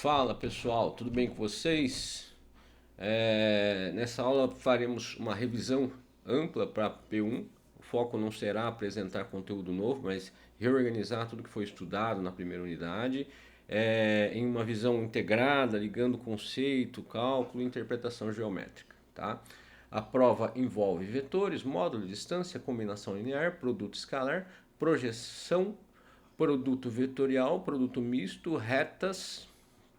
Fala pessoal, tudo bem com vocês? Nessa aula faremos uma revisão ampla para P1. O foco não será apresentar conteúdo novo, mas reorganizar tudo que foi estudado na primeira unidade, em uma visão integrada, ligando conceito, cálculo e interpretação geométrica. Tá? A prova envolve vetores, módulo, distância, combinação linear, produto escalar, projeção, produto vetorial, produto misto, retas,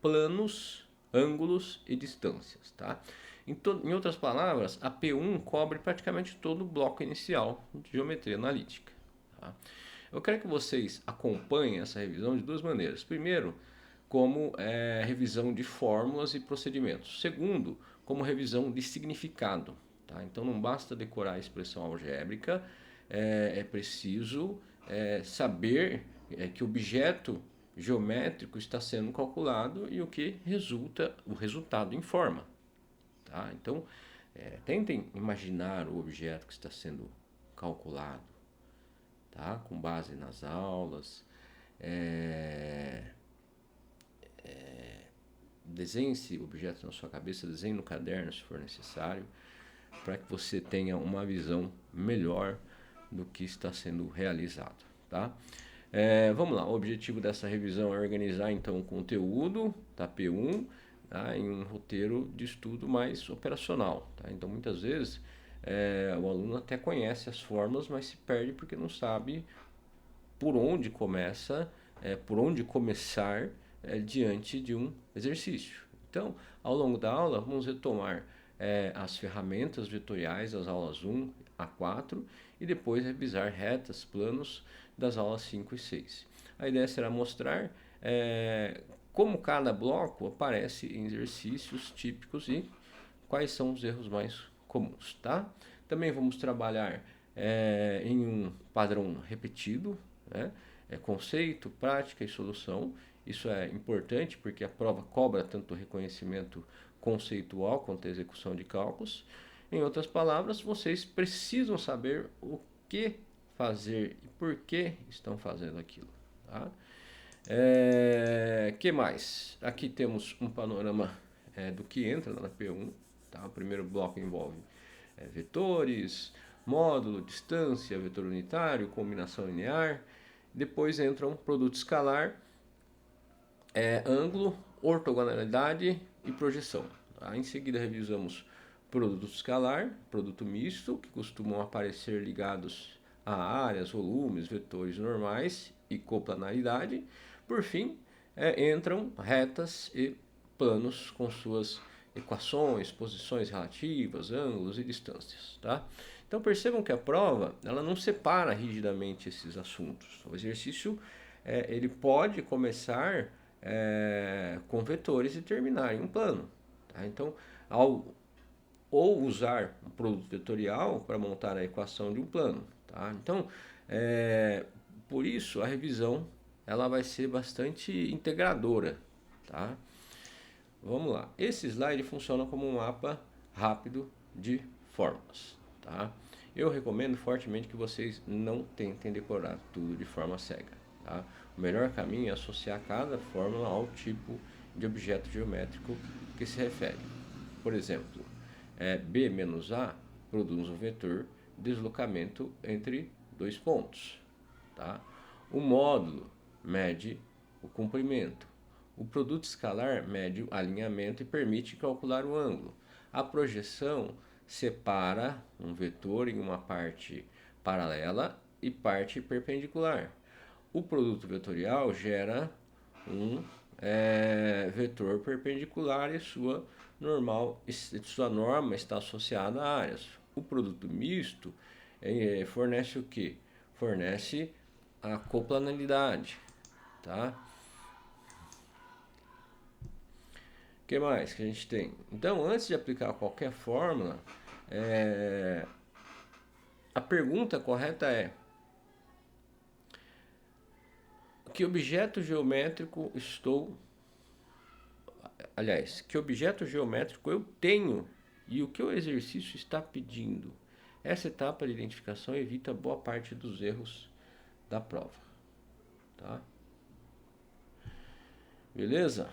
planos, ângulos e distâncias. Tá? Em outras palavras, a P1 cobre praticamente todo o bloco inicial de geometria analítica. Tá? Eu quero que vocês acompanhem essa revisão de duas maneiras. Primeiro, como revisão de fórmulas e procedimentos. Segundo, como revisão de significado. Tá? Então não basta decorar a expressão algébrica, é preciso saber que objeto geométrico está sendo calculado e o que resulta, o resultado informa. Tá? Então, tentem imaginar o objeto que está sendo calculado, tá? Com base nas aulas. Desenhe esse objeto na sua cabeça, desenhe no caderno se for necessário, para que você tenha uma visão melhor do que está sendo realizado. Tá? Vamos lá, o objetivo dessa revisão é organizar então o conteúdo da P1, tá, em um roteiro de estudo mais operacional. Tá? Então muitas vezes o aluno até conhece as fórmulas, mas se perde porque não sabe por onde por onde começar diante de um exercício. Então, ao longo da aula, vamos retomar as ferramentas vetoriais das aulas 1 a 4 e depois revisar retas, planos das aulas 5 e 6. A ideia será mostrar como cada bloco aparece em exercícios típicos e quais são os erros mais comuns. Tá? Também vamos trabalhar em um padrão repetido, né? Conceito, prática e solução. Isso é importante porque a prova cobra tanto o reconhecimento conceitual quanto a execução de cálculos. Em outras palavras, vocês precisam saber o que fazer e por que estão fazendo aquilo. Tá? Que mais? Aqui temos um panorama do que entra na P1. Tá? O primeiro bloco envolve vetores, módulo, distância, vetor unitário, combinação linear. Depois entram produto escalar, ângulo, ortogonalidade e projeção. Tá? Em seguida revisamos produto escalar, produto misto, que costumam aparecer ligados a áreas, volumes, vetores normais e coplanalidade. Por fim, entram retas e planos com suas equações, posições relativas, ângulos e distâncias. Tá? Então percebam que a prova ela não separa rigidamente esses assuntos. O exercício ele pode começar com vetores e terminar em um plano. Tá? Então, ou usar um produto vetorial para montar a equação de um plano. Tá? Então, por isso a revisão ela vai ser bastante integradora. Tá? Vamos lá. Esse slide funciona como um mapa rápido de fórmulas. Tá? Eu recomendo fortemente que vocês não tentem decorar tudo de forma cega. Tá? O melhor caminho é associar cada fórmula ao tipo de objeto geométrico que se refere. Por exemplo, B menos A produz um vetor deslocamento entre dois pontos. Tá? O módulo mede o comprimento. O produto escalar mede o alinhamento e permite calcular o ângulo. A projeção separa um vetor em uma parte paralela e parte perpendicular. O produto vetorial gera um vetor perpendicular e sua norma está associada a áreas. O produto misto fornece o que? Fornece a coplanalidade. Tá? O que mais que a gente tem? Então, antes de aplicar qualquer fórmula, a pergunta correta é: que objeto geométrico que objeto geométrico eu tenho e o que o exercício está pedindo? Essa etapa de identificação evita boa parte dos erros da prova. Tá? Beleza?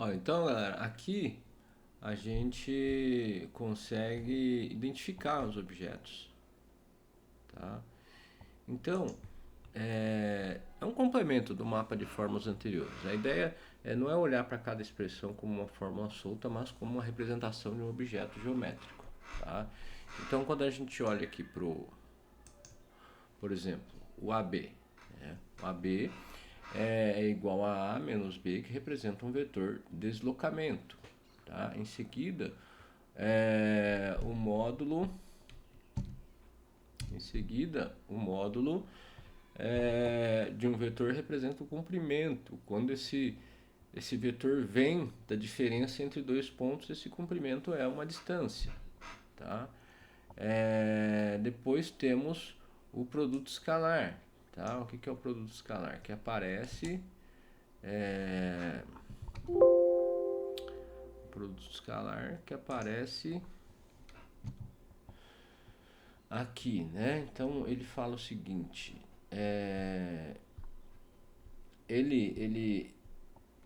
Ó, então, galera, aqui a gente consegue identificar os objetos, tá? Então, é um complemento do mapa de formas anteriores. A ideia não é olhar para cada expressão como uma fórmula solta, mas como uma representação de um objeto geométrico, tá? Então, quando a gente olha aqui por exemplo, o AB, né? O AB é igual a menos B, que representa um vetor deslocamento, tá? Em seguida, o módulo de um vetor representa o comprimento. Quando esse vetor vem da diferença entre dois pontos, esse comprimento é uma distância, tá? Depois temos o produto escalar, tá? O que é o produto escalar? Que aparece o produto escalar que aparece aqui, né? Então ele fala o seguinte: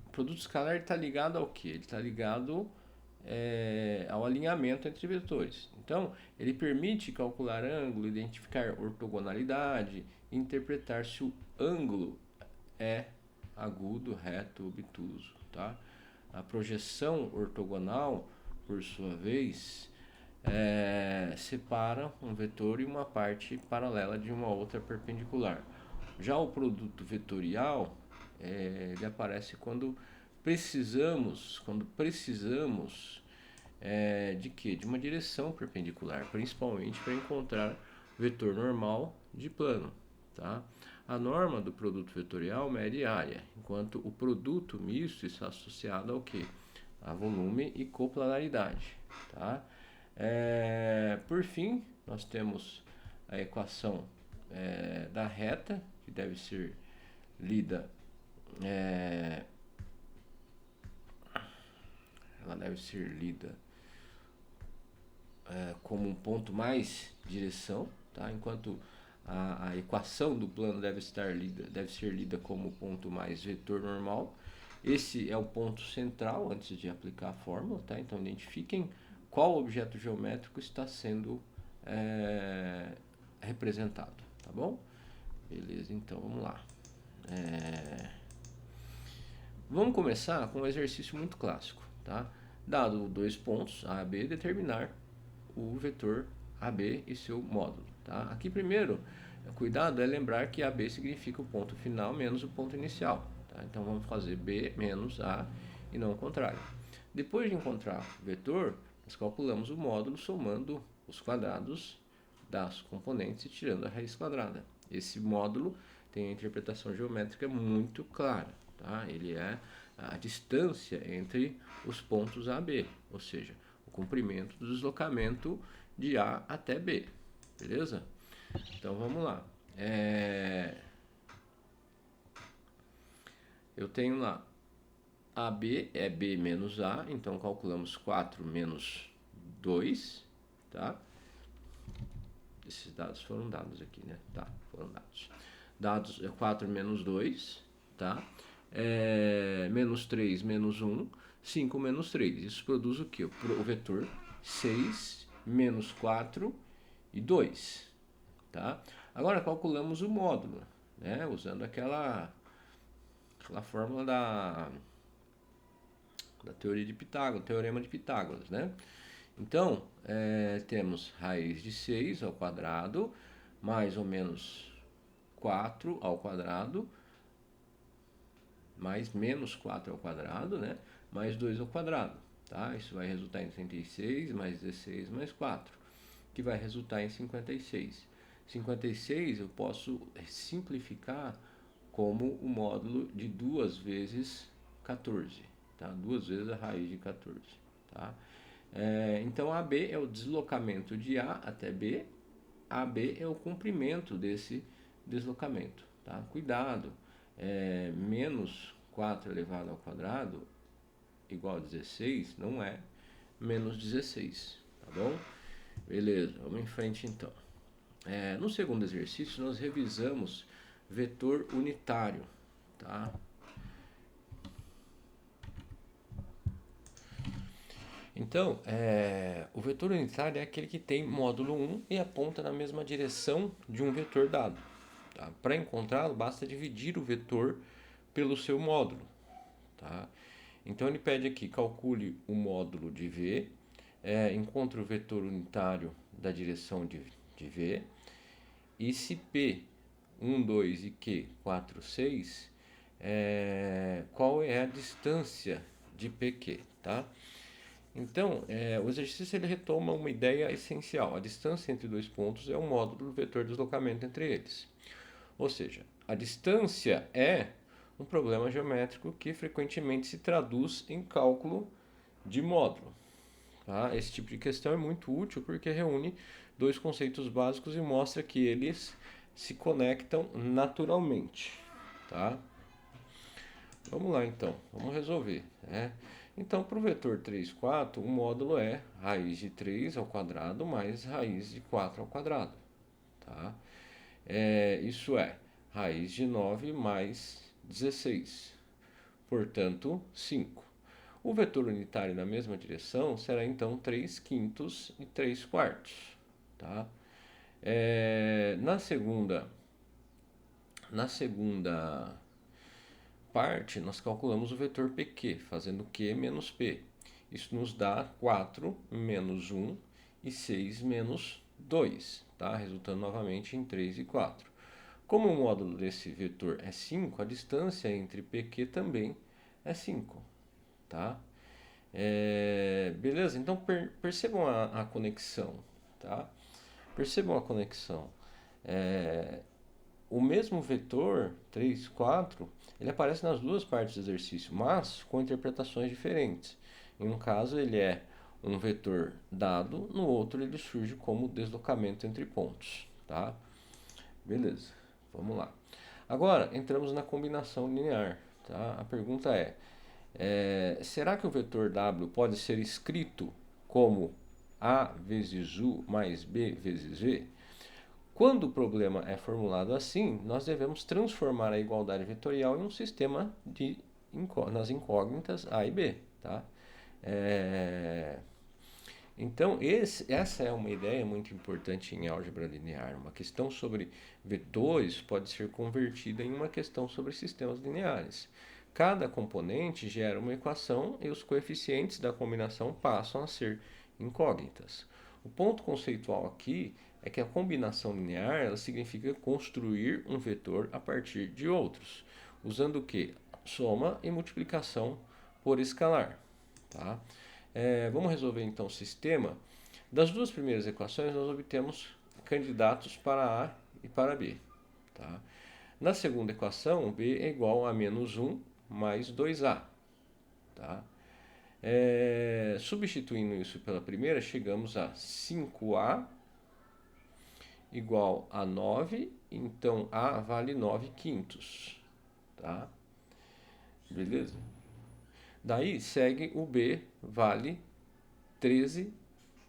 o produto escalar está ligado ao que? Ele está ligado ao alinhamento entre vetores. Então, ele permite calcular ângulo, identificar ortogonalidade, interpretar se o ângulo é agudo, reto, obtuso, tá? A projeção ortogonal, por sua vez, separa um vetor e uma parte paralela de uma outra perpendicular. Já o produto vetorial, ele aparece quando precisamos de quê? De uma direção perpendicular, principalmente para encontrar vetor normal de plano, tá? A norma do produto vetorial mede área, enquanto o produto misto está associado ao quê? A volume e coplanaridade, tá? Por fim, nós temos a equação da reta, que deve ser lida ela deve ser lida como um ponto mais direção, tá? Enquanto a equação do plano deve ser lida como ponto mais vetor normal. Esse é o ponto central antes de aplicar a fórmula, tá? Então identifiquem qual objeto geométrico está sendo representado, tá bom? Beleza, então vamos lá. Vamos começar com um exercício muito clássico, tá? Dado dois pontos, A e B, determinar o vetor AB e seu módulo, tá? Aqui primeiro, cuidado é lembrar que AB significa o ponto final menos o ponto inicial, tá? Então vamos fazer B menos A e não o contrário. Depois de encontrar o vetor, nós calculamos o módulo somando os quadrados das componentes e tirando a raiz quadrada. Esse módulo tem a interpretação geométrica muito clara, tá? Ele é a distância entre os pontos A e B, ou seja, o comprimento do deslocamento de A até B, beleza? Então vamos lá. Eu tenho lá AB é B menos A, então calculamos 4 menos 2, tá? Esses dados foram dados aqui, né? Tá, foram dados. Dados é 4 menos 2, tá? Menos 3 menos 1, 5 menos 3. Isso produz o quê? O vetor 6 menos 4 e 2, tá? Agora calculamos o módulo, né? Usando aquela fórmula da teoria de Pitágoras, teorema de Pitágoras, né? Então, temos raiz de 6 ao quadrado, mais ou menos 4 ao quadrado, mais menos 4 ao quadrado, né? Mais 2 ao quadrado, tá? Isso vai resultar em 36, mais 16, mais 4, que vai resultar em 56. 56 eu posso simplificar como o módulo de 2 vezes 14, tá? 2 vezes a raiz de 14, tá? Então, AB é o deslocamento de A até B, AB é o comprimento desse deslocamento, tá? Cuidado, menos 4 elevado ao quadrado igual a 16 não é menos 16, tá bom? Beleza, vamos em frente então. No segundo exercício nós revisamos vetor unitário, tá? Então, o vetor unitário é aquele que tem módulo 1 e aponta na mesma direção de um vetor dado. Tá? Para encontrá-lo, basta dividir o vetor pelo seu módulo. Tá? Então, ele pede aqui, calcule o módulo de V, encontre o vetor unitário da direção de V, e se P 1, 2 e Q 4, 6, qual é a distância de PQ, tá? Então, o exercício ele retoma uma ideia essencial. A distância entre dois pontos é o módulo do vetor de deslocamento entre eles. Ou seja, a distância é um problema geométrico que frequentemente se traduz em cálculo de módulo. Tá? Esse tipo de questão é muito útil porque reúne dois conceitos básicos e mostra que eles se conectam naturalmente. Tá? Vamos lá então, vamos resolver. Então, para o vetor 3, 4, o módulo é raiz de 3 ao quadrado mais raiz de 4 ao quadrado. Tá? Isso é raiz de 9 mais 16, portanto 5. O vetor unitário na mesma direção será então 3 quintos e 3 quartos. Tá? Na segunda parte, nós calculamos o vetor PQ, fazendo Q menos P. Isso nos dá 4 menos 1 e 6 menos 2, tá? Resultando novamente em 3 e 4. Como o módulo desse vetor é 5, a distância entre PQ também é 5. Tá? Beleza? Então percebam a conexão. Tá? Percebam a conexão. O mesmo vetor 3, 4, ele aparece nas duas partes do exercício, mas com interpretações diferentes. Em um caso ele é um vetor dado, no outro ele surge como deslocamento entre pontos. Tá? Beleza, vamos lá. Agora entramos na combinação linear. Tá? A pergunta será que o vetor W pode ser escrito como A vezes U mais B vezes V? Quando o problema é formulado assim, nós devemos transformar a igualdade vetorial em um sistema nas incógnitas A e B. Tá? Então, essa é uma ideia muito importante em álgebra linear. Uma questão sobre vetores pode ser convertida em uma questão sobre sistemas lineares. Cada componente gera uma equação e os coeficientes da combinação passam a ser incógnitas. O ponto conceitual aqui é que a combinação linear ela significa construir um vetor a partir de outros, usando o que? Soma e multiplicação por escalar. Tá? Vamos resolver então o sistema. Das duas primeiras equações, nós obtemos candidatos para A e para B. Tá? Na segunda equação, B é igual a menos 1 mais 2A. Tá? Substituindo isso pela primeira, chegamos a 5A igual a 9, então A vale 9 quintos. Tá? Beleza? Daí segue o B, vale 13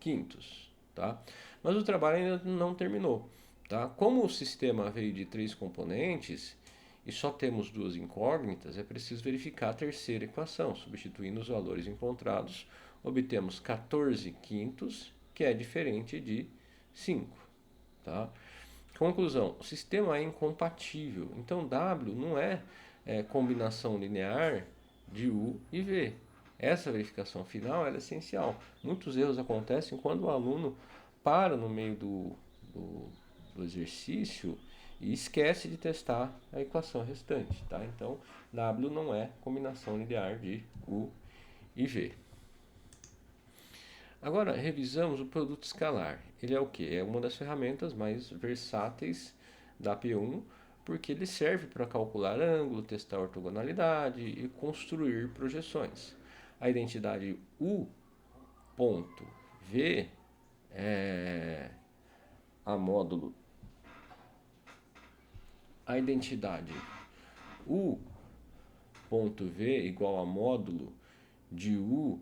quintos. Tá? Mas o trabalho ainda não terminou. Tá? Como o sistema veio de 3 componentes e só temos duas incógnitas, é preciso verificar a terceira equação. Substituindo os valores encontrados, obtemos 14 quintos, que é diferente de 5. Tá? Conclusão, o sistema é incompatível. Então, W não é combinação linear de U e V. Essa verificação final é essencial. Muitos erros acontecem quando o aluno para no meio do exercício e esquece de testar a equação restante. Tá? Então, W não é combinação linear de U e V. Agora, revisamos o produto escalar. Ele é o que? É uma das ferramentas mais versáteis da P1, porque ele serve para calcular ângulo, testar ortogonalidade e construir projeções. A identidade U ponto V é a módulo. A identidade U ponto V igual a módulo de U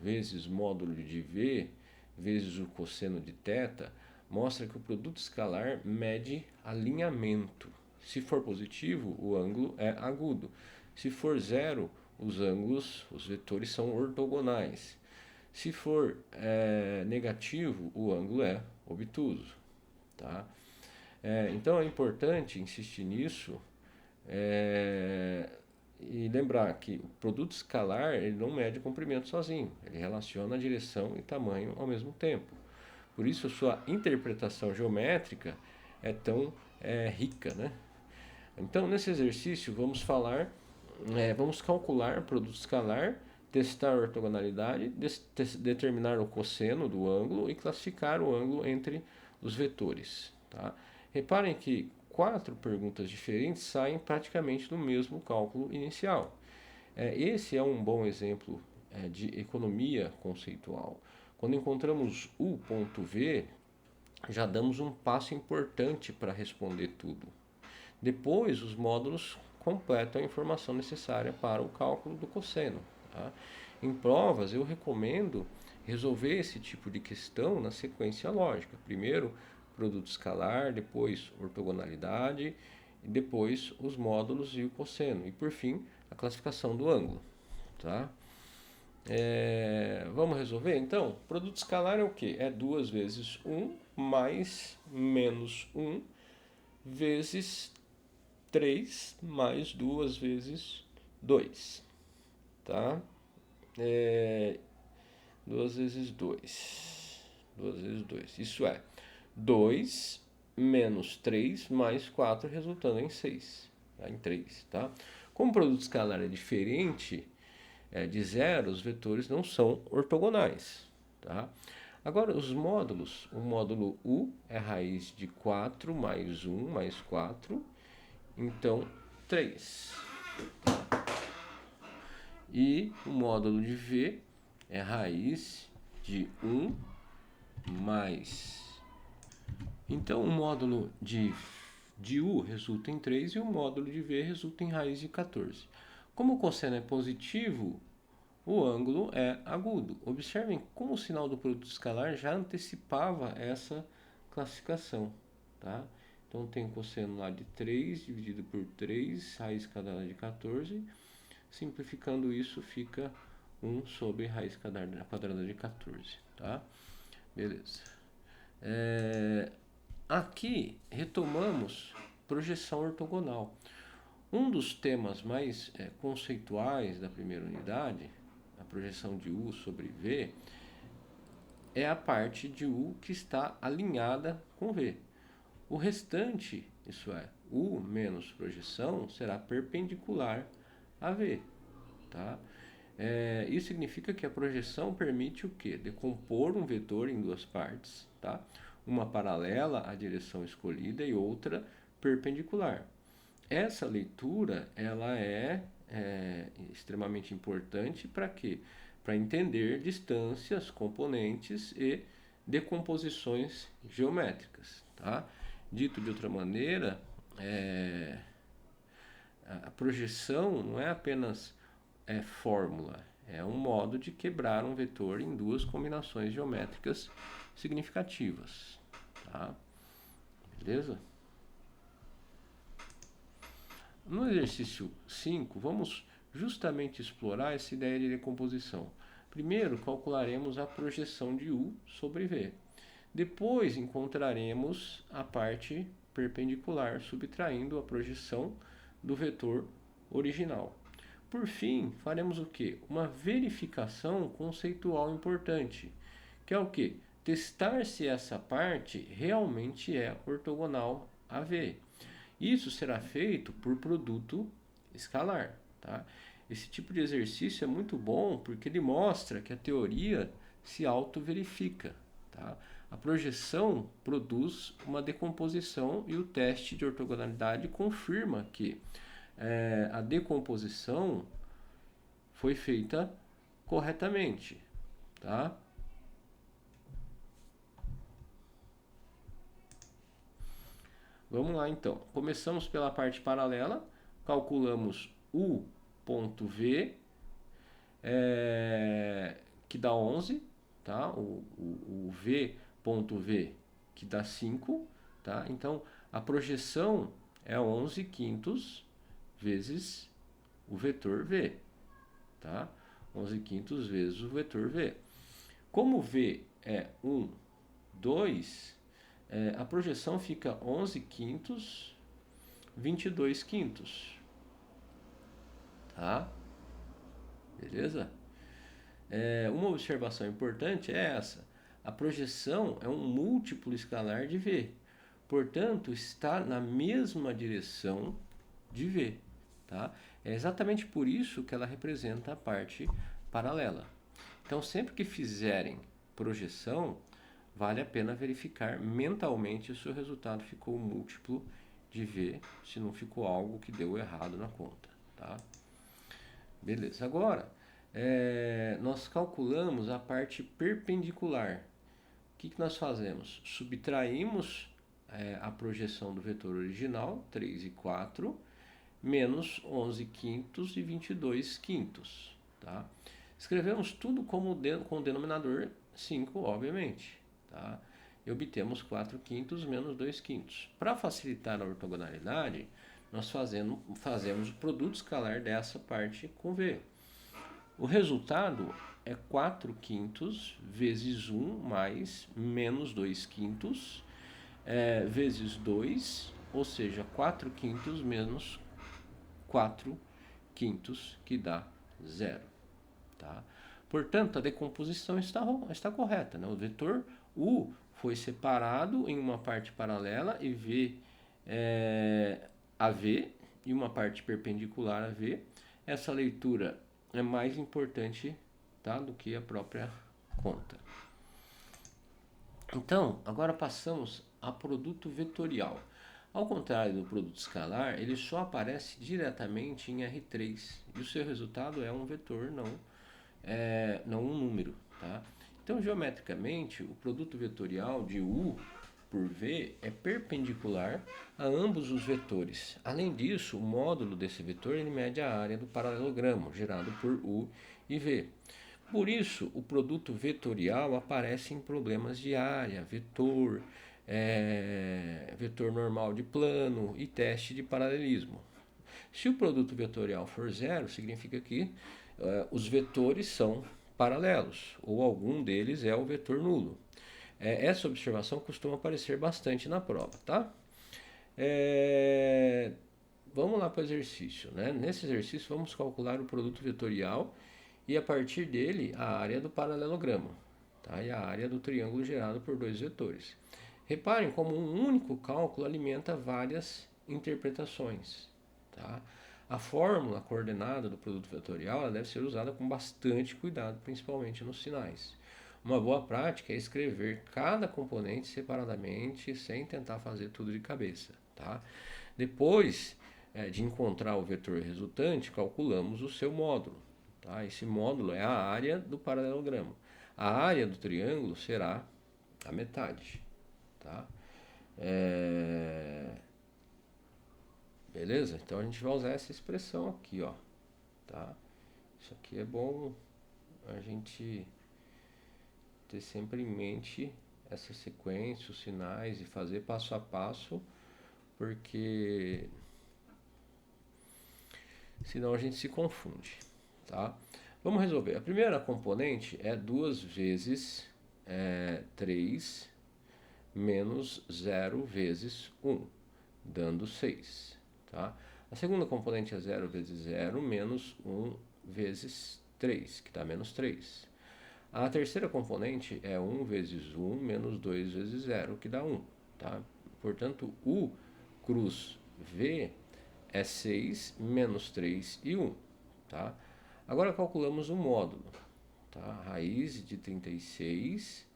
vezes módulo de V vezes o cosseno de θ mostra que o produto escalar mede alinhamento. Se for positivo, o ângulo é agudo. Se for zero, os ângulos, os vetores são ortogonais. Se for negativo, o ângulo é obtuso. Tá? Então é importante insistir nisso e lembrar que o produto escalar ele não mede comprimento sozinho, ele relaciona a direção e tamanho ao mesmo tempo. Por isso a sua interpretação geométrica é tão rica, né? Então nesse exercício vamos calcular produto escalar, testar a ortogonalidade, determinar o cosseno do ângulo e classificar o ângulo entre os vetores. Tá? Reparem que 4 perguntas diferentes saem praticamente do mesmo cálculo inicial. Esse é um bom exemplo de economia conceitual. Quando encontramos U ponto V, já damos um passo importante para responder tudo. Depois, os módulos completam a informação necessária para o cálculo do cosseno. Tá? Em provas, eu recomendo resolver esse tipo de questão na sequência lógica. Primeiro, produto escalar, depois ortogonalidade, e depois os módulos e o cosseno. E por fim, a classificação do ângulo. Tá? Vamos resolver então? Produto escalar é o que? É 2 vezes 1 mais menos 1 vezes 3 mais 2 vezes 2. Tá? 2 vezes 2. 2 vezes 2. Isso é 2 menos 3 mais 4, resultando em 6. Tá? Em 3. Tá? Como o produto escalar é diferente de zero, os vetores não são ortogonais. Tá? Agora, os módulos. O módulo U é raiz de 4 mais 1 mais 4. Então, 3. E o módulo de V é raiz de 1 mais. Então, o módulo de U resulta em 3 e o módulo de V resulta em raiz de 14. Como o cosseno é positivo, o ângulo é agudo. Observem como o sinal do produto escalar já antecipava essa classificação. Tá? Então tem o cosseno lá de 3 dividido por 3, raiz quadrada de 14. Simplificando isso, fica 1 sobre raiz quadrada de 14. Tá? Beleza. Aqui retomamos projeção ortogonal. Um dos temas mais conceituais da primeira unidade, a projeção de U sobre V, é a parte de U que está alinhada com V. O restante, isso é, U menos projeção, será perpendicular a V. Tá? Isso significa que a projeção permite o quê? Decompor um vetor em duas partes, tá? Uma paralela à direção escolhida e outra perpendicular. Essa leitura ela é extremamente importante para quê? Para entender distâncias, componentes e decomposições geométricas. Tá? Dito de outra maneira, a projeção não é apenas fórmula, é um modo de quebrar um vetor em duas combinações geométricas significativas. Tá? Beleza? No exercício 5, vamos justamente explorar essa ideia de decomposição. Primeiro, calcularemos a projeção de U sobre V. Depois, encontraremos a parte perpendicular, subtraindo a projeção do vetor original. Por fim, faremos o quê? Uma verificação conceitual importante, que é o quê? Testar se essa parte realmente é ortogonal a V. Isso será feito por produto escalar. Tá? Esse tipo de exercício é muito bom porque ele mostra que a teoria se auto-verifica. Tá? A projeção produz uma decomposição e o teste de ortogonalidade confirma que a decomposição foi feita corretamente. Tá? Vamos lá então. Começamos pela parte paralela, calculamos U ponto V, que dá 11, tá? O V ponto V que dá 5, tá? Então a projeção é 11 quintos vezes o vetor V, tá? 11 quintos vezes o vetor V. Como V é 1, 2, a projeção fica 11 quintos, 22 quintos. Tá? Beleza? Uma observação importante é essa. A projeção é um múltiplo escalar de V. Portanto, está na mesma direção de V. Tá? É exatamente por isso que ela representa a parte paralela. Então, sempre que fizerem projeção, vale a pena verificar mentalmente se o resultado ficou múltiplo de V, se não ficou algo que deu errado na conta. Tá? Beleza. Agora, nós calculamos a parte perpendicular. O que nós fazemos? Subtraímos a projeção do vetor original, 3 e 4, menos 11 quintos e 22 quintos. Tá? Escrevemos tudo com o denominador 5, obviamente. Tá? E obtemos 4 quintos menos 2 quintos. Para facilitar a ortogonalidade, nós fazemos o produto escalar dessa parte com V. O resultado é 4 quintos vezes 1 mais menos 2 quintos vezes 2, ou seja, 4 quintos menos 4 quintos, que dá 0. Tá? Portanto, a decomposição está correta. Né? O vetor U foi separado em uma parte paralela e V a V e uma parte perpendicular a V. Essa leitura é mais importante, tá, do que a própria conta. Então, agora passamos a produto vetorial. Ao contrário do produto escalar, ele só aparece diretamente em R3 e o seu resultado é um vetor, não um número. Tá? Então, geometricamente, o produto vetorial de U por V é perpendicular a ambos os vetores. Além disso, o módulo desse vetor ele mede a área do paralelogramo gerado por U e V. Por isso, o produto vetorial aparece em problemas de área, vetor, vetor normal de plano e teste de paralelismo. Se o produto vetorial for zero, significa que os vetores são paralelos, ou algum deles é o vetor nulo. Essa observação costuma aparecer bastante na prova, tá? Vamos lá para o exercício, né? Nesse exercício vamos calcular o produto vetorial e a partir dele a área do paralelogramo, tá? E a área do triângulo gerado por dois vetores. Reparem como um único cálculo alimenta várias interpretações, tá? A fórmula coordenada do produto vetorial ela deve ser usada com bastante cuidado, principalmente nos sinais. Uma boa prática é escrever cada componente separadamente, sem tentar fazer tudo de cabeça. Tá? Depois de encontrar o vetor resultante, calculamos o seu módulo. Tá? Esse módulo é a área do paralelogramo. A área do triângulo será a metade. Tá? Beleza? Então a gente vai usar essa expressão aqui. Ó. Tá? Isso aqui é bom a gente ter sempre em mente essa sequência, os sinais e fazer passo a passo, porque senão a gente se confunde, tá? Vamos resolver. A primeira componente é 2 vezes 3 menos 0 vezes 1, dando 6, tá? A segunda componente é 0 vezes 0 menos 1 vezes 3, que dá menos 3. A terceira componente é 1 vezes 1 menos 2 vezes 0, que dá 1. Tá? Portanto, U cruz V é 6 menos 3 e 1. Tá? Agora calculamos o módulo. Tá? Raiz de 36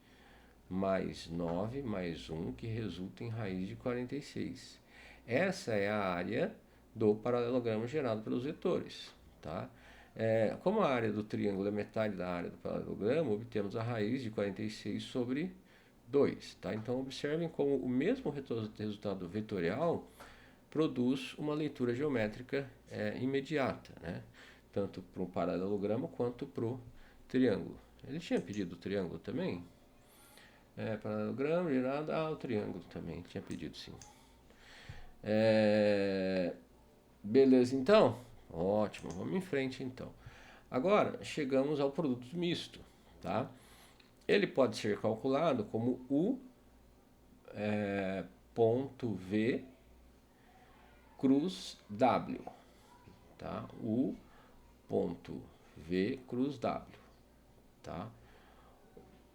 mais 9 mais 1, que resulta em raiz de 46. Essa é a área do paralelogramo gerado pelos vetores. Tá? Como a área do triângulo é metade da área do paralelogramo, obtemos a raiz de 46 sobre 2. Tá? Então, observem como o mesmo resultado vetorial produz uma leitura geométrica imediata, né? Tanto para o paralelogramo quanto para o triângulo. Ele tinha pedido o triângulo também? Paralelogramo gerado... o triângulo também tinha pedido, sim. Beleza, então? Ótimo, vamos em frente então. Agora chegamos ao produto misto, tá? Ele pode ser calculado como U ponto V cruz W, tá? U ponto V cruz W, tá?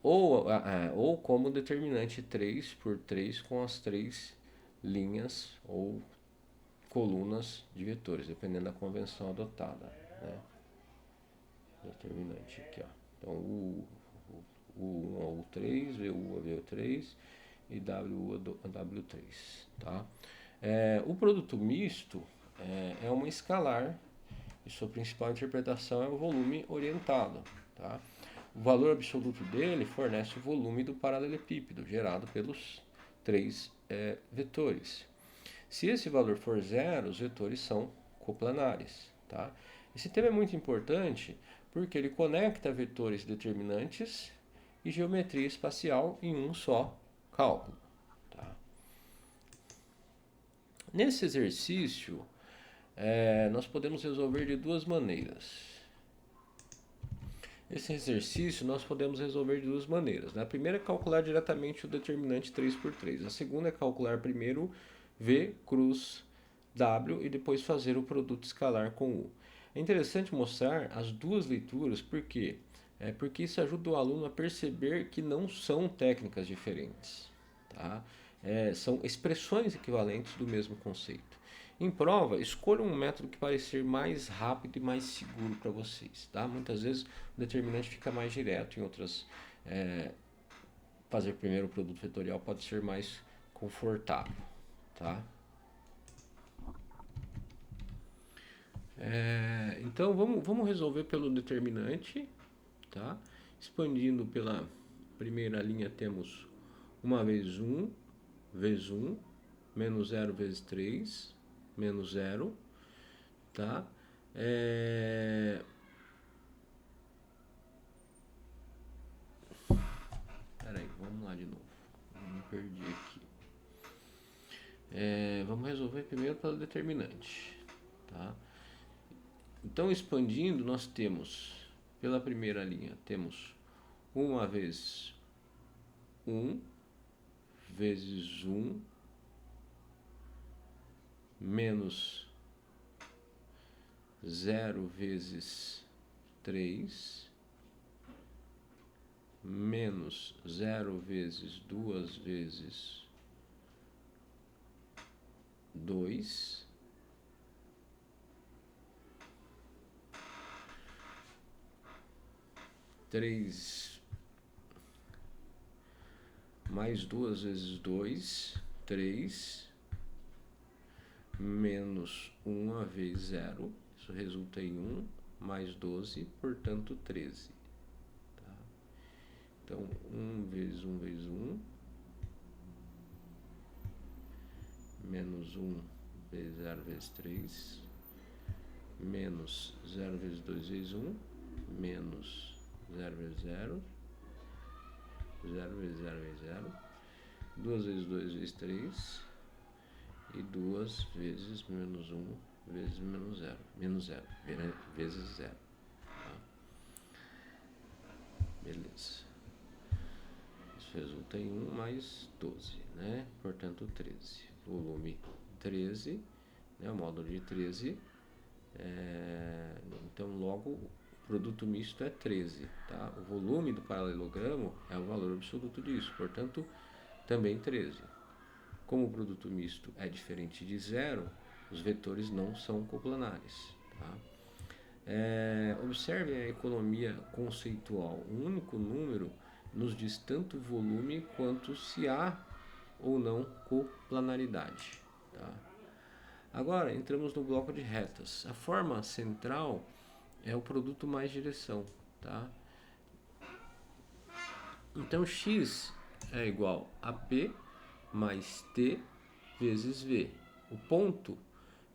Ou como determinante 3 por 3 com as três linhas ou colunas de vetores, dependendo da convenção adotada, né? Determinante aqui, ó. Então, U1 a U3, VU a VU3 e WU a W3, tá? O produto misto é uma escalar e sua principal interpretação é o volume orientado, tá? O valor absoluto dele fornece o volume do paralelepípedo gerado pelos três vetores. Se esse valor for zero, os vetores são coplanares, tá? Esse tema é muito importante porque ele conecta vetores determinantes e geometria espacial em um só cálculo, tá? Nesse exercício, nós podemos resolver de duas maneiras. Esse exercício nós podemos resolver de duas maneiras, né? A primeira é calcular diretamente o determinante 3 por 3. A segunda é calcular primeiro V cruz W e depois fazer o produto escalar com U. É interessante mostrar as duas leituras, por quê? Porque isso ajuda o aluno a perceber que não são técnicas diferentes, tá? São expressões equivalentes do mesmo conceito. Em prova, escolha um método que parecer mais rápido e mais seguro para vocês, tá? Muitas vezes o determinante fica mais direto, em outras, fazer primeiro o produto vetorial pode ser mais confortável, tá? Então vamos resolver pelo determinante, tá? Expandindo pela primeira linha temos 1 vezes 1, vezes 1, menos 0 vezes 3, menos 0, tá? Peraí, vamos lá de novo. Me perdi aqui. Vamos resolver primeiro pelo determinante, tá? Então, expandindo, nós temos, pela primeira linha, temos 1 vezes 1, vezes 1, menos 0 vezes 3, menos 0 vezes 2 vezes 2, três mais 2 vezes 2, 3, menos 1 vezes 0, isso resulta em 1, mais 12, portanto 13. Tá? Então, 1 vezes 1 vezes 1, menos 1 vezes 0 vezes 3, menos 0 vezes 2 vezes 1, menos 0 vezes 0, 0 vezes 0 vezes 0, 2 vezes 2 vezes 3, e 2 vezes menos 1 vezes menos 0, vezes 0. Tá? Beleza. Isso resulta em 1 mais 12, né? Portanto, 13. Volume 13, né? O módulo de 13. Então, logo, o produto misto é 13. Tá? O volume do paralelogramo é o valor absoluto disso, portanto, também 13. Como o produto misto é diferente de zero, os vetores não são coplanares. Tá? Observem a economia conceitual. Um único número nos diz tanto o volume quanto se há ou não coplanaridade. Tá? Agora, entramos no bloco de retas. A forma central é o produto mais direção. Tá? Então, x é igual a P mais T vezes V. O ponto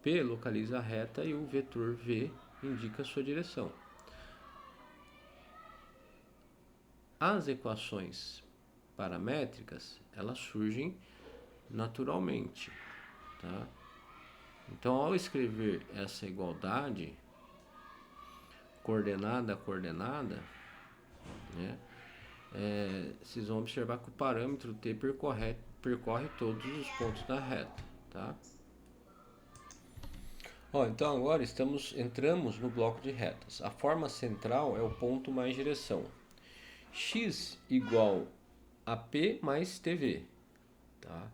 P localiza a reta e o vetor V indica a sua direção. As equações paramétricas, elas surgem naturalmente, tá? Então, ao escrever essa igualdade, coordenada a coordenada, né, vocês vão observar que o parâmetro t percorre todos os pontos da reta, tá? Então agora entramos no bloco de retas. A forma central é o ponto mais direção. X igual a P mais TV, tá?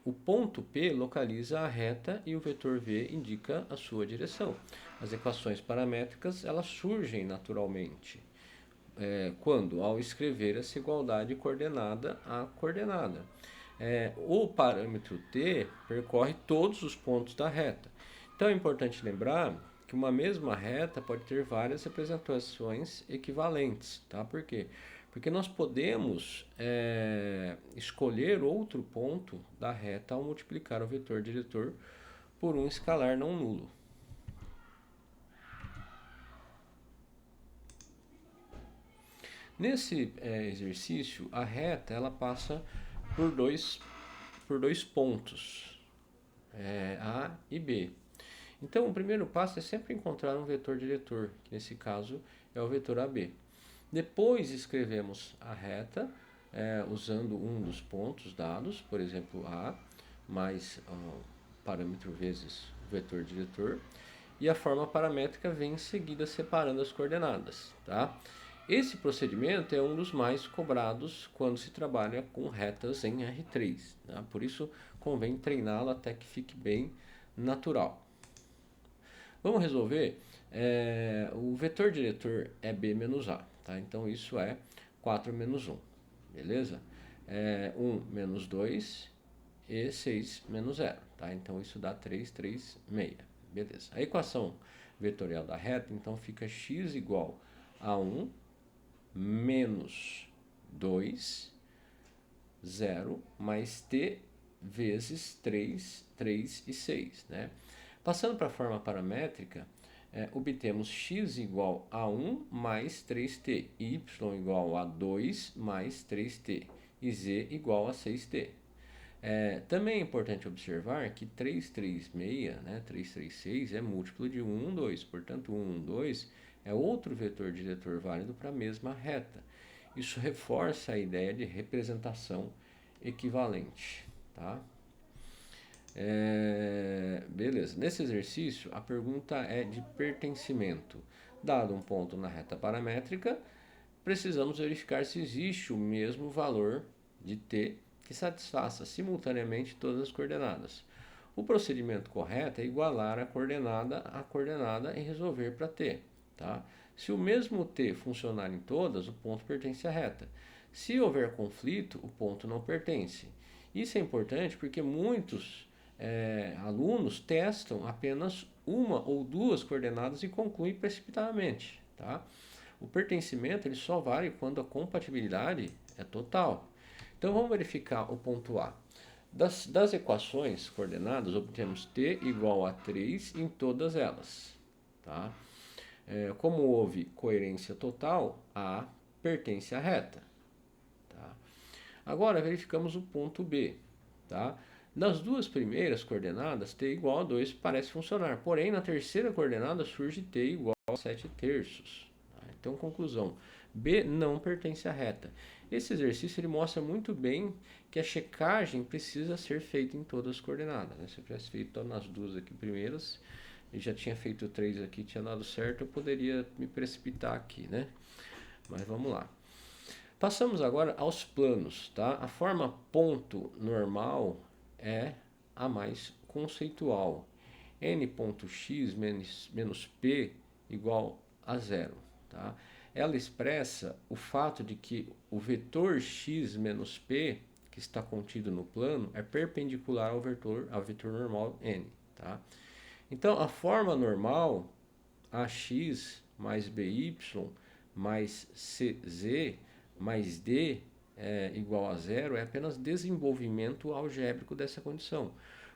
O ponto P localiza a reta e o vetor V indica a sua direção. As equações paramétricas elas surgem naturalmente quando ao escrever essa igualdade coordenada a coordenada. O parâmetro t percorre todos os pontos da reta. Então é importante lembrar que uma mesma reta pode ter várias representações equivalentes, tá? Por quê? Porque nós podemos escolher outro ponto da reta ao multiplicar o vetor diretor por um escalar não nulo. Nesse exercício, a reta ela passa por dois pontos, A e B. Então, o primeiro passo é sempre encontrar um vetor diretor, que nesse caso é o vetor AB. Depois escrevemos a reta usando um dos pontos dados, por exemplo, A, mais parâmetro vezes o vetor diretor, e a forma paramétrica vem em seguida separando as coordenadas, tá? Esse procedimento é um dos mais cobrados quando se trabalha com retas em R3, tá? Por isso convém treiná-lo até que fique bem natural. Vamos resolver? O vetor diretor é B menos A, tá? Então isso é 4 menos 1, beleza? 1 menos 2 e 6 menos 0, tá? Então isso dá 3, 3, meia, beleza? A equação vetorial da reta, então fica x igual a 1 menos 2, 0, mais t vezes 3, 3 e 6, né? Passando para a forma paramétrica, obtemos x igual a 1 mais 3t, y igual a 2 mais 3t e z igual a 6t. Também é importante observar que 336, né, 336 é múltiplo de 1, 2, portanto 1, 2 é outro vetor diretor válido para a mesma reta. Isso reforça a ideia de representação equivalente, tá? Beleza, nesse exercício a pergunta é de pertencimento. Dado um ponto na reta paramétrica, precisamos verificar se existe o mesmo valor de t que satisfaça simultaneamente todas as coordenadas. O procedimento correto é igualar a coordenada e resolver para t. Tá? Se o mesmo t funcionar em todas, o ponto pertence à reta. Se houver conflito, o ponto não pertence. Isso é importante porque muitos alunos testam apenas uma ou duas coordenadas e concluem precipitadamente. Tá? O pertencimento ele só vale quando a compatibilidade é total. Então vamos verificar o ponto A. Das equações coordenadas, obtemos t igual a 3 em todas elas. Tá? Como houve coerência total, A pertence à reta. Tá? Agora verificamos o ponto B. Tá? Nas duas primeiras coordenadas, t igual a 2 parece funcionar, porém na terceira coordenada surge t igual a 7 terços. Tá? Então, conclusão, B não pertence à reta. Esse exercício ele mostra muito bem que a checagem precisa ser feita em todas as coordenadas. Né? Se eu tivesse feito nas duas aqui primeiras, eu já tinha feito 3 aqui, tinha dado certo, eu poderia me precipitar aqui, né? Mas vamos lá. Passamos agora aos planos, tá? A forma ponto normal é a mais conceitual. n.x menos p igual a zero, tá? Ela expressa o fato de que o vetor x menos p, que está contido no plano, é perpendicular ao vetor normal n, tá? Então, a forma normal, ax mais by mais cz mais d igual a zero, é apenas desenvolvimento algébrico dessa condição.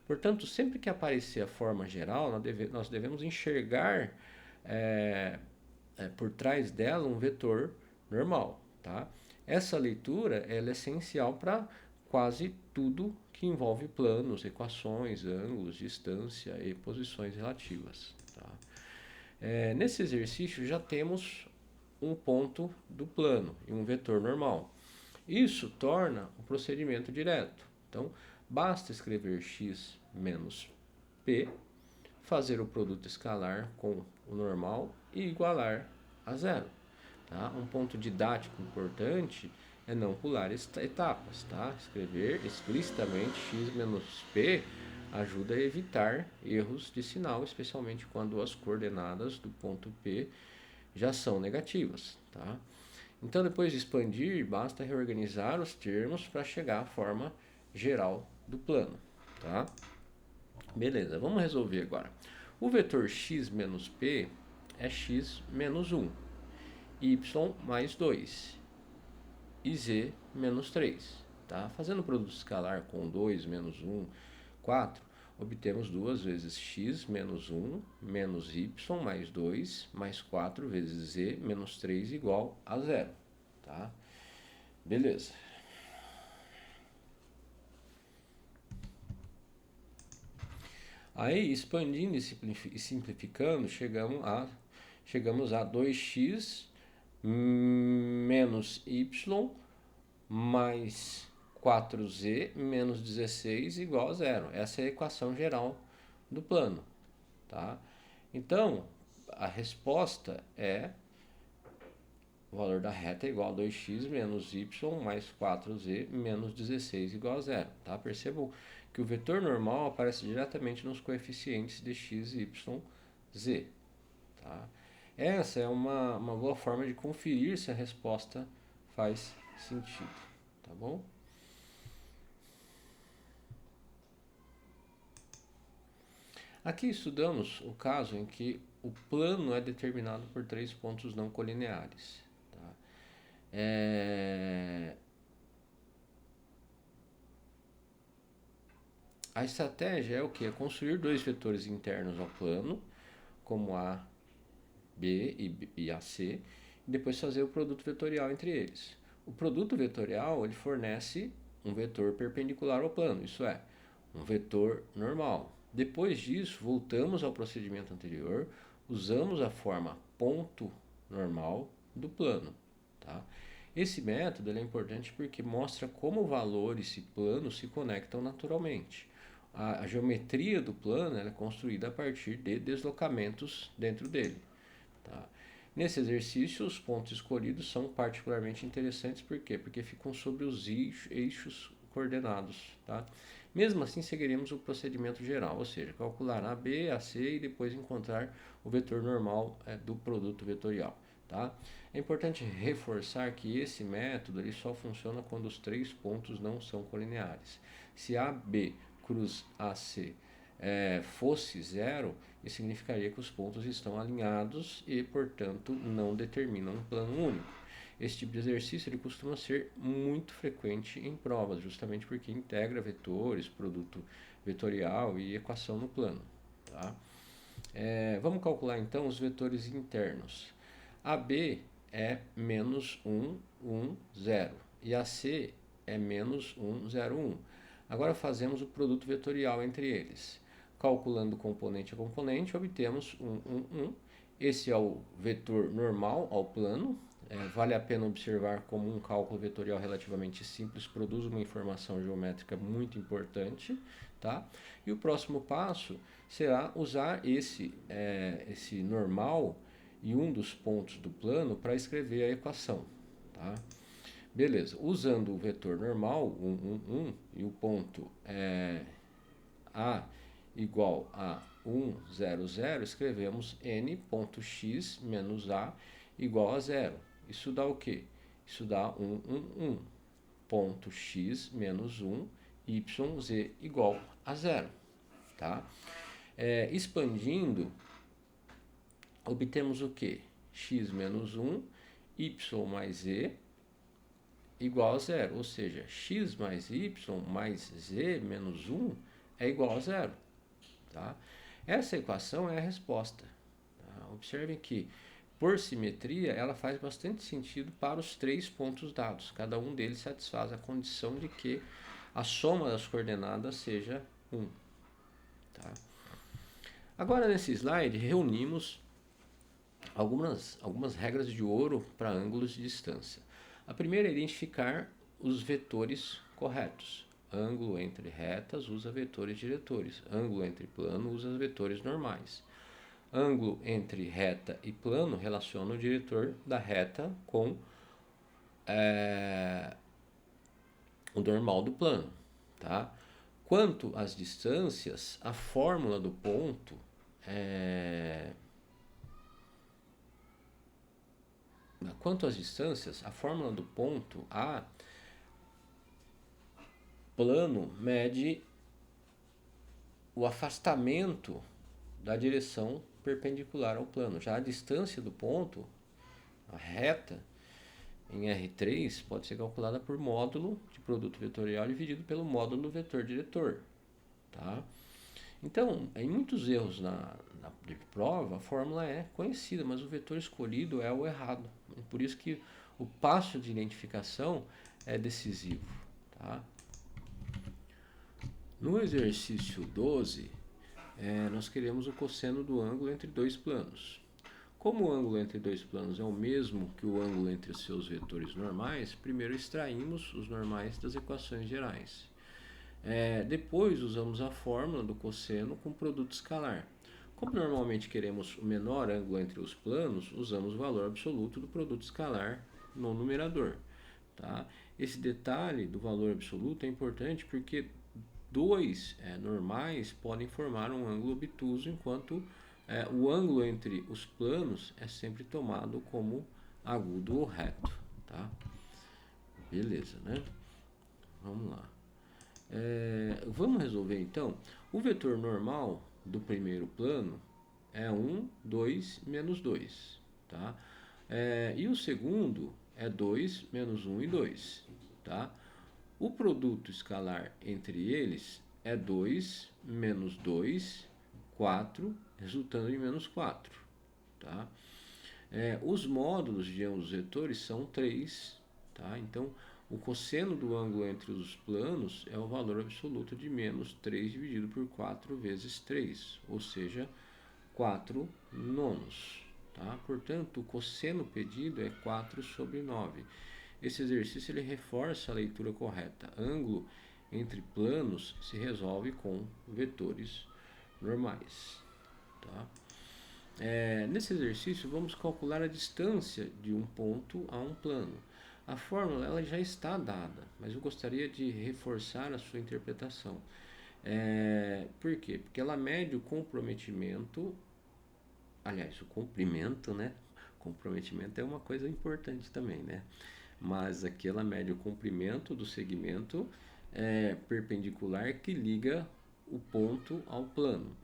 Portanto, sempre que aparecer a forma geral, nós devemos enxergar por trás dela um vetor normal. Tá? Essa leitura ela é essencial para quase tudo que envolve planos, equações, ângulos, distância e posições relativas. Tá? Nesse exercício já temos um ponto do plano e um vetor normal. Isso torna o procedimento direto. Então, basta escrever x menos p, fazer o produto escalar com o normal e igualar a zero. Tá? Um ponto didático importante é não pular etapas. Tá? Escrever explicitamente x menos p ajuda a evitar erros de sinal, especialmente quando as coordenadas do ponto P já são negativas. Tá? Então, depois de expandir, basta reorganizar os termos para chegar à forma geral do plano. Tá? Beleza, vamos resolver agora. O vetor x menos p é x menos 1, y mais 2 e z menos 3. Tá? Fazendo o produto escalar com 2 menos 1, 4, obtemos 2 vezes x menos 1 menos y mais 2 mais 4 vezes z menos 3 igual a 0. Tá? Beleza. Aí, expandindo e simplificando, chegamos a 2x menos y mais 4z menos 16 igual a 0. Essa é a equação geral do plano. Tá? Então, a resposta é o valor da reta é igual a 2x menos y mais 4z menos 16 igual a 0. Tá? Percebam que o vetor normal aparece diretamente nos coeficientes de x, y, z. Tá? Essa é uma boa forma de conferir se a resposta faz sentido. Tá bom? Aqui estudamos o caso em que o plano é determinado por 3 pontos não colineares. Tá? A estratégia é o que? É construir dois vetores internos ao plano, como A, B e AC, e depois fazer o produto vetorial entre eles. O produto vetorial ele fornece um vetor perpendicular ao plano, isso é, um vetor normal. Depois disso, voltamos ao procedimento anterior, usamos a forma ponto normal do plano. Tá? Esse método é importante porque mostra como valores e planos se conectam naturalmente. A geometria do plano é construída a partir de deslocamentos dentro dele. Tá? Nesse exercício, os pontos escolhidos são particularmente interessantes, por quê? Porque ficam sobre os eixos coordenados. Tá? Mesmo assim, seguiremos o procedimento geral, ou seja, calcular A, B, A, C e depois encontrar o vetor normal do produto vetorial. Tá? É importante reforçar que esse método ele só funciona quando os 3 pontos não são colineares. Se AB cruz AC fosse zero, isso significaria que os pontos estão alinhados e, portanto, não determinam um plano único. Esse tipo de exercício ele costuma ser muito frequente em provas, justamente porque integra vetores, produto vetorial e equação no plano. Tá? Vamos calcular então os vetores internos. AB é menos 1, 1, 0 e AC é menos 1, 0, 1. Agora fazemos o produto vetorial entre eles. Calculando componente a componente, obtemos 1, 1, 1. Esse é o vetor normal ao plano. Vale a pena observar como um cálculo vetorial relativamente simples produz uma informação geométrica muito importante. Tá? E o próximo passo será usar esse normal e um dos pontos do plano para escrever a equação. Tá? Beleza, usando o vetor normal, 1, 1, 1, e o ponto A igual a 1, 0, 0, escrevemos n.x menos A igual a 0. Isso dá o quê? Isso dá 1, 1, 1. Ponto x menos 1, y, z igual a 0. Tá? Expandindo, obtemos o quê? X menos 1, y mais z igual a 0, ou seja, x mais y mais z menos 1 é igual a 0. Tá? Essa equação é a resposta. Tá? Observem que, por simetria, ela faz bastante sentido para os 3 pontos dados. Cada um deles satisfaz a condição de que a soma das coordenadas seja 1. Tá? Agora, nesse slide, reunimos algumas regras de ouro para ângulos de distância. A primeira é identificar os vetores corretos. Ângulo entre retas usa vetores diretores. Ângulo entre plano usa vetores normais. Ângulo entre reta e plano relaciona o diretor da reta com o normal do plano. Tá? Quanto às distâncias, a fórmula do ponto A, plano mede o afastamento da direção perpendicular ao plano. Já a distância do ponto, a reta, em R3, pode ser calculada por módulo de produto vetorial dividido pelo módulo do vetor diretor. Tá? Então, em muitos erros na de prova, a fórmula é conhecida, mas o vetor escolhido é o errado. Por isso que o passo de identificação é decisivo. Tá? No exercício 12, nós queremos o cosseno do ângulo entre dois planos. Como o ângulo entre dois planos é o mesmo que o ângulo entre os seus vetores normais, primeiro extraímos os normais das equações gerais. Depois usamos a fórmula do cosseno com produto escalar. Como normalmente queremos o menor ângulo entre os planos, usamos o valor absoluto do produto escalar no numerador. Tá? Esse detalhe do valor absoluto é importante porque dois normais podem formar um ângulo obtuso, enquanto o ângulo entre os planos é sempre tomado como agudo ou reto. Tá? Beleza, né? Vamos lá. Vamos resolver então. O vetor normal do primeiro plano é 1, 2, menos 2. Tá? E o segundo é 2, menos 1 e 2. Tá? O produto escalar entre eles é 2, menos 2, 4, resultando em menos 4. Tá? Os módulos de ambos os vetores são 3. Tá? Então, o cosseno do ângulo entre os planos é o valor absoluto de menos 3 dividido por 4 vezes 3, ou seja, 4 nonos. Tá? Portanto, o cosseno pedido é 4 sobre 9. Esse exercício ele reforça a leitura correta. Ângulo entre planos se resolve com vetores normais. Tá? Nesse exercício, vamos calcular a distância de um ponto a um plano. A fórmula ela já está dada, mas eu gostaria de reforçar a sua interpretação. Por quê? Porque ela mede o comprometimento, aliás, o comprimento, né? Comprometimento é uma coisa importante também, né? Mas aqui ela mede o comprimento do segmento perpendicular que liga o ponto ao plano.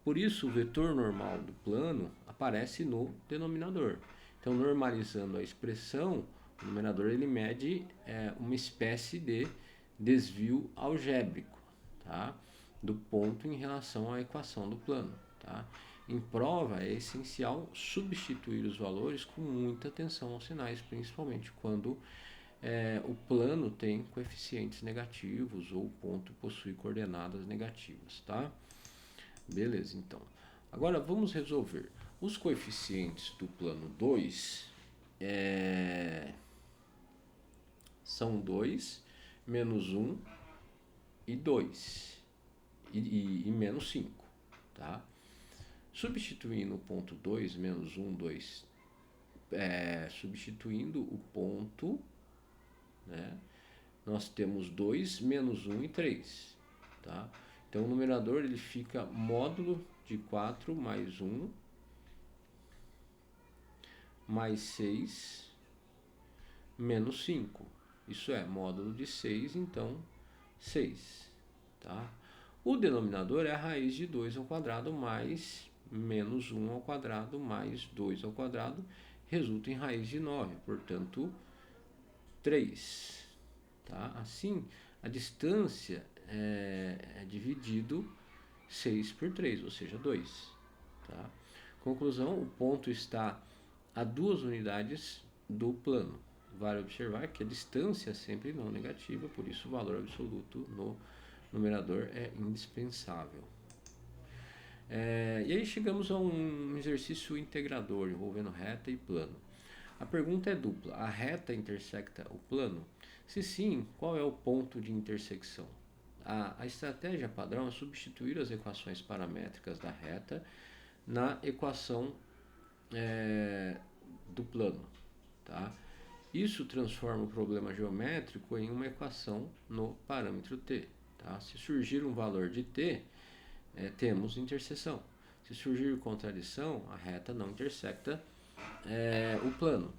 Por isso, o vetor normal do plano aparece no denominador. Então, normalizando a expressão, o numerador ele mede uma espécie de desvio algébrico, tá? Do ponto em relação à equação do plano. Tá? Em prova, é essencial substituir os valores com muita atenção aos sinais, principalmente quando o plano tem coeficientes negativos ou o ponto possui coordenadas negativas. Tá? Beleza, então. Agora vamos resolver. Os coeficientes do plano 2 são 2, menos 1 e 2 e menos 5. Tá? Substituindo o ponto 2, menos 1, 2, substituindo o ponto, né, nós temos 2, menos 1 e 3. Tá? Então o numerador ele fica módulo de 4 mais 1 mais 6 menos 5. Isso é módulo de 6, então 6. Tá? O denominador é a raiz de 2 ao quadrado mais menos 1 ao quadrado mais 2 ao quadrado, resulta em raiz de 9, portanto 3. Tá? Assim, a distância é dividido 6 por 3, ou seja, 2. Tá? Conclusão, o ponto está a 2 unidades do plano. Vale observar que a distância é sempre não negativa, por isso o valor absoluto no numerador é indispensável. E aí chegamos a um exercício integrador envolvendo reta e plano. A pergunta é dupla: a reta intersecta o plano? Se sim, qual é o ponto de intersecção? A estratégia padrão é substituir as equações paramétricas da reta na equação do plano. Tá? Isso transforma o problema geométrico em uma equação no parâmetro t. Tá? Se surgir um valor de t, temos interseção. Se surgir contradição, a reta não intersecta o plano.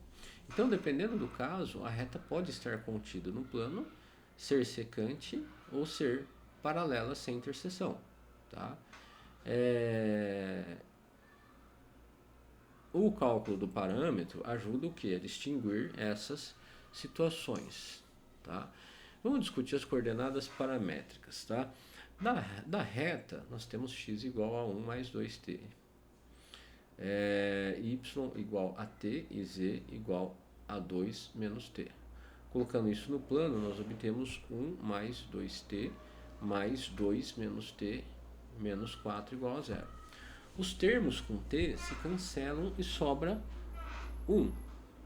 Então, dependendo do caso, a reta pode estar contida no plano, ser secante ou ser paralela sem interseção. Tá? O cálculo do parâmetro ajuda o que? A distinguir essas situações. Tá? Vamos discutir as coordenadas paramétricas. Tá? Da reta, nós temos x igual a 1 mais 2t. Y igual a t e z igual a 2 menos t. Colocando isso no plano, nós obtemos 1 mais 2t mais 2 menos t menos 4 igual a 0. Os termos com t se cancelam e sobra 1,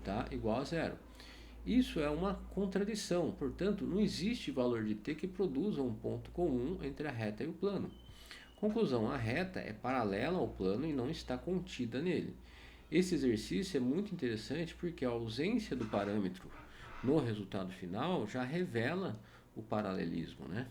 tá? Igual a 0. Isso é uma contradição, portanto, não existe valor de t que produza um ponto comum entre a reta e o plano. Conclusão: a reta é paralela ao plano e não está contida nele. Esse exercício é muito interessante porque a ausência do parâmetro no resultado final já revela o paralelismo, né?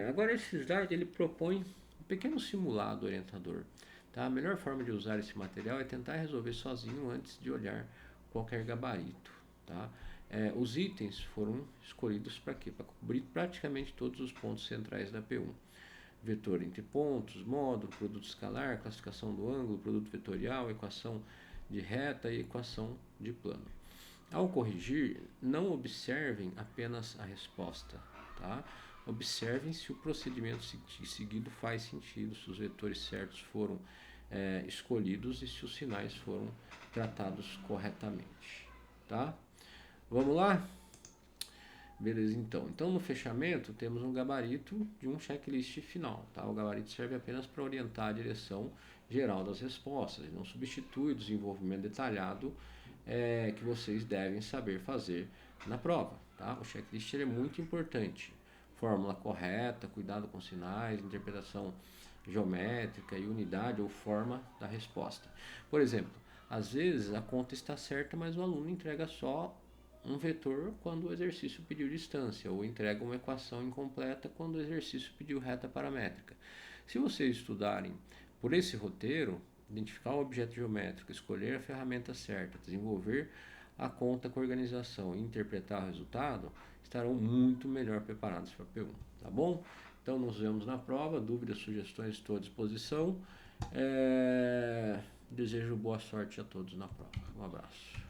Agora esse slide ele propõe um pequeno simulado orientador. Tá? A melhor forma de usar esse material é tentar resolver sozinho antes de olhar qualquer gabarito. Tá? Os itens foram escolhidos para quê? Para cobrir praticamente todos os pontos centrais da P1. Vetor entre pontos, módulo, produto escalar, classificação do ângulo, produto vetorial, equação de reta e equação de plano. Ao corrigir, não observem apenas a resposta, tá? Observem se o procedimento seguido faz sentido, se os vetores certos foram escolhidos e se os sinais foram tratados corretamente, tá? Vamos lá? Beleza, então. Então, no fechamento, temos um gabarito de um checklist final, tá? O gabarito serve apenas para orientar a direção geral das respostas, ele não substitui o desenvolvimento detalhado que vocês devem saber fazer na prova, tá? O checklist é muito importante. Fórmula correta, cuidado com sinais, interpretação geométrica e unidade ou forma da resposta. Por exemplo, às vezes a conta está certa, mas o aluno entrega só um vetor quando o exercício pediu distância, ou entrega uma equação incompleta quando o exercício pediu reta paramétrica. Se vocês estudarem por esse roteiro, identificar o objeto geométrico, escolher a ferramenta certa, desenvolver a conta com organização e interpretar o resultado, estarão muito melhor preparados para a P1, tá bom? Então nos vemos na prova, dúvidas, sugestões, estou à disposição. Desejo boa sorte a todos na prova. Um abraço.